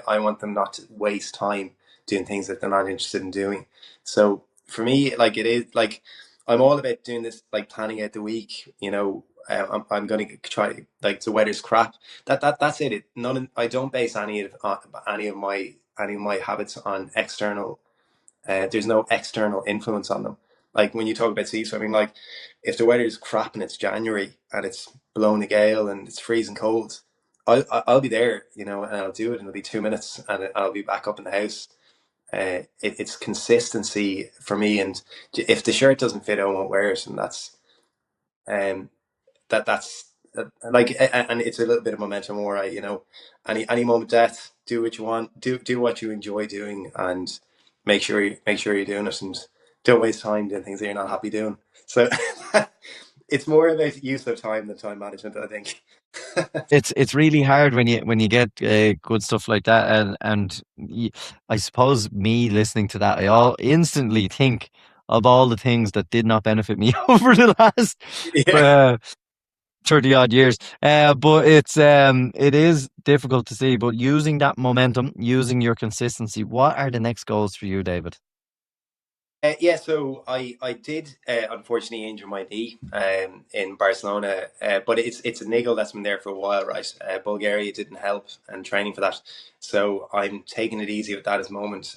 I want them not to waste time doing things that they're not interested in doing. So for me, like it is like I'm all about doing this, like planning out the week. I'm going to try, like the weather's crap. That's it. I don't base any of my habits on external. There's no external influence on them. Like when you talk about sea swimming, like if the weather is crap and it's January and it's blowing a gale and it's freezing cold, I'll be there, and I'll do it, and it'll be 2 minutes, and I'll be back up in the house. It's consistency for me, and if the shirt doesn't fit, I won't wear it, and um, and it's a little bit of momentum, all right. Any moment death, do what you want, do what you enjoy doing, and make sure you're doing it, and don't waste time doing things that you're not happy doing. So it's more about use of time than time management, I think. It's really hard when you get good stuff like that, I suppose me listening to that, I all instantly think of all the things that did not benefit me over the last Yeah. uh, 30 odd years. But it is difficult to see. But using that momentum, using your consistency, what are the next goals for you, David? Yeah, so I did unfortunately injure my knee in Barcelona, but it's a niggle that's been there for a while, right? Bulgaria didn't help and training for that, so I'm taking it easy with that at the moment.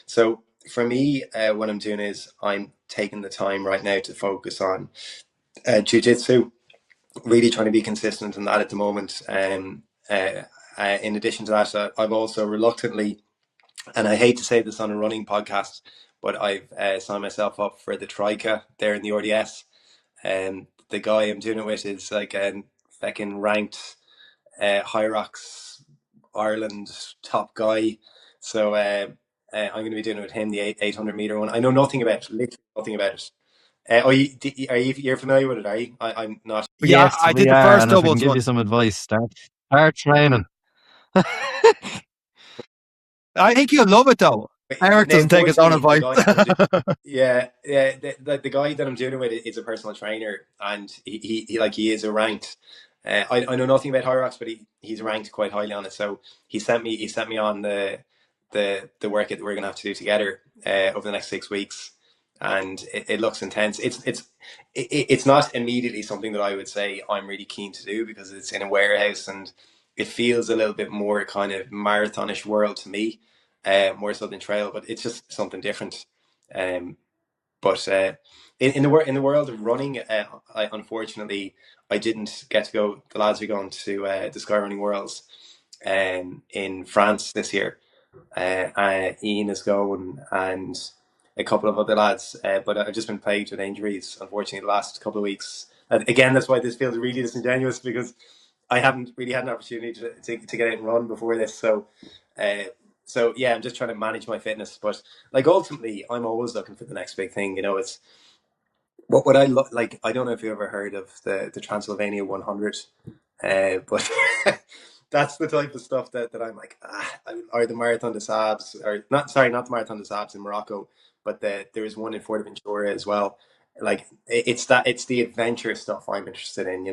So for me, what I'm doing is I'm taking the time right now to focus on jiu-jitsu, really trying to be consistent in that at the moment. In addition to that, I've also reluctantly, and I hate to say this on a running podcast, but I've signed myself up for the Troika there in the RDS. And the guy I'm doing it with is like a fucking ranked High Rocks Ireland top guy. So I'm going to be doing it with him, the 800 meter one. I know nothing about it, literally nothing about it. You're familiar with it, are you? I'm not. Yeah, Yes, I we did the are. first And if I can doubles give you one. some advice, start training. I think you'll love it though. Eric Now, doesn't take his own unfortunately, the advice. guy that I'm doing, yeah, yeah, the guy that I'm doing it with is a personal trainer, and he is a ranked. I know nothing about high rocks, but he's ranked quite highly on it. So he sent me on the work that we're gonna have to do together over the next 6 weeks, and it looks intense. It's not immediately something that I would say I'm really keen to do because it's in a warehouse and it feels a little bit more kind of marathonish world to me, more so than trail, but it's just something different. Um, but in the world of running, unfortunately I didn't get to go. The lads are going to the SkyRunning Worlds in France this year. Ian is going and a couple of other lads, but I've just been plagued with injuries, unfortunately, the last couple of weeks. again, that's why this feels really disingenuous, because I haven't really had an opportunity to get out and run before this. Uh, so yeah, I'm just trying to manage my fitness. But like ultimately, I'm always looking for the next big thing. It's what would I look like? I don't know if you ever heard of the Transylvania 100, but that's the type of stuff that I'm like, or the Marathon des Sables, or not. Sorry, not the Marathon des Sables in Morocco, but there is one in Fuerteventura as well. Like it's the adventure stuff I'm interested in.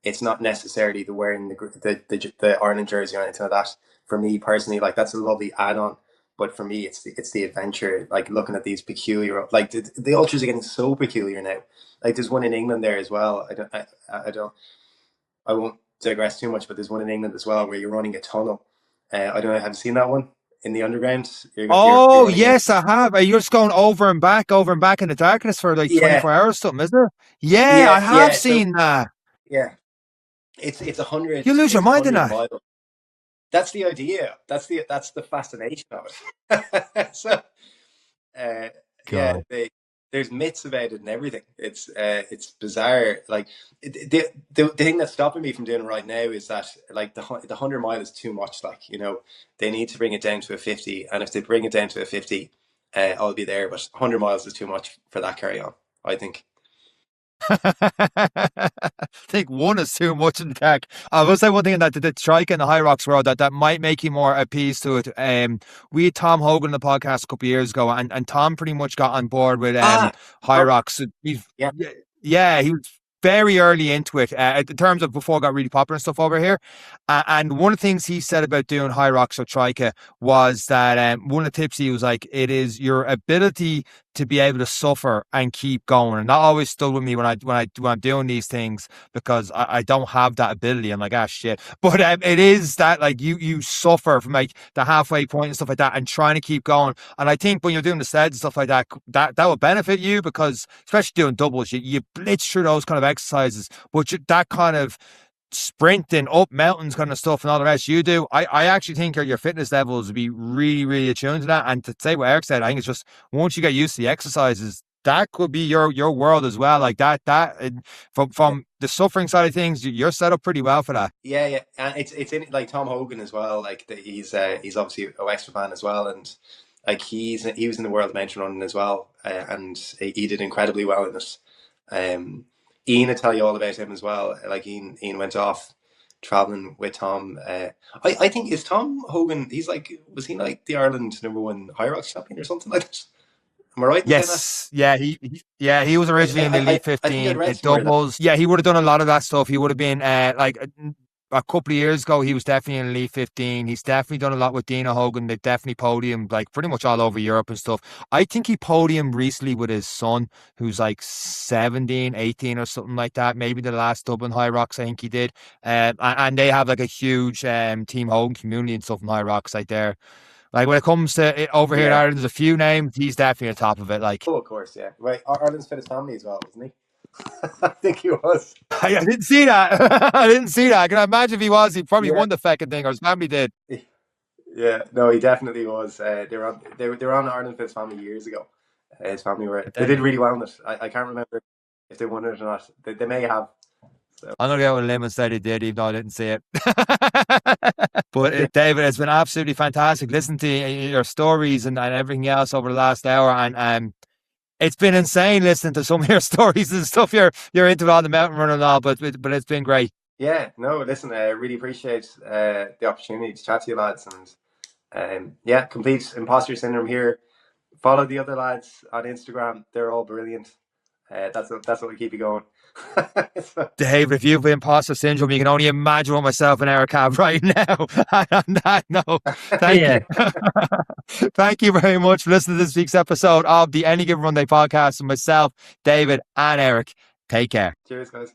It's not necessarily the wearing the Ireland jersey or anything like that. For me personally, like that's a lovely add-on. But for me, it's the adventure. Like looking at these peculiar, like the ultras are getting so peculiar now. Like there's one in England there as well. I won't digress too much, but there's one in England as well where you're running a tunnel. I don't know. Have you seen that one in the underground? You're Oh, running in. yes, I have. You're just going over and back in the darkness for like Yeah, 24 hours, something, isn't it? Yeah, yeah, I have yeah. So seen that. yeah, it's a hundred. You lose your It's a mind in hundred that. miles. That's the idea. That's the fascination of it. So yeah, God. there's myths about it and everything. It's bizarre. Like the thing that's stopping me from doing it right now is that like the 100 mile is too much. Like they need to bring it down to a 50, and if they bring it down to a 50, I'll be there. But 100 miles is too much for that carry on, I think. I think one is too much in the tech. I will say one thing that the trike in the high rocks world that might make you more appeased to it. We had Tom Hogan on the podcast a couple of years ago, and Tom pretty much got on board with Ah, high oh, rocks. He's yeah, yeah, he was very early into it in terms of before it got really popular and stuff over here. And one of the things he said about doing high rocks or trike was that one of the tips he was like, it is your ability to be able to suffer and keep going. And that always stood with me when I'm doing these things, because I don't have that ability. I'm like, ah, shit. But it is that like you suffer from like the halfway point and stuff like that, and trying to keep going. And I think when you're doing the sleds and stuff like that, that will benefit you, because especially doing doubles, you blitz through those kind of exercises, but that kind of sprinting up mountains kind of stuff and all the rest you do, I actually think your fitness levels would be really, really attuned to that. And to say what Eric said, I think it's just once you get used to the exercises, that could be your world as well. Like yeah. from the suffering side of things, you're set up pretty well for that. Yeah, yeah, and it's in like Tom Hogan as well. Like he's obviously a Wexford fan as well, and like he was in the World Men's Running as well, and he did incredibly well in it. Um, Ian will tell you all about him as well. Like Ian went off traveling with Tom. I think is Tom Hogan. Was he like the Ireland #1 high rocks champion or something like that? Am I right in saying that? Yes, yeah, he was originally in the Elite I think I'd 15. read It somewhere that. doubles. Yeah, he would have done a lot of that stuff. He would have been like a couple of years ago. He was definitely in Elite 15. He's definitely done a lot with Dina Hogan. They definitely podiumed like pretty much all over Europe and stuff. I think he podiumed recently with his son, who's like 17, 18 or something like that. Maybe the last Dublin High Rocks, I think he did. And they have like a huge Team Hogan community and stuff in High Rocks like there. Like when it comes to it over here in Yeah. Ireland, there's a few names. He's definitely on top of it. Like Oh, of course, yeah. Right, Ireland's fittest family as well, wasn't he? I think he was. I didn't see that. I didn't see that. I can imagine if he was, he probably Yeah, won the fucking thing, or his family did. yeah. No, he definitely was. They were on Ireland Fist Family years ago. His family they did really well in it. I can't remember if they won it or not. They may have. So I'm gonna go with a limb and say they did, even though I didn't see it. But yeah, David, it's been absolutely fantastic listening to your stories and everything else over the last hour, and it's been insane listening to some of your stories and stuff you're into on the mountain running and all. But it's been great. yeah. No, listen, I really appreciate the opportunity to chat to you lads, and yeah, complete imposter syndrome here. Follow the other lads on Instagram; they're all brilliant. That's what will keep you going. So, David, if you've imposter syndrome, you can only imagine what myself and Eric have right now. And on that note, thank Yeah. you. Thank you very much for listening to this week's episode of the Any Given Run Day podcast with myself, David, and Eric. Take care. cheers, guys.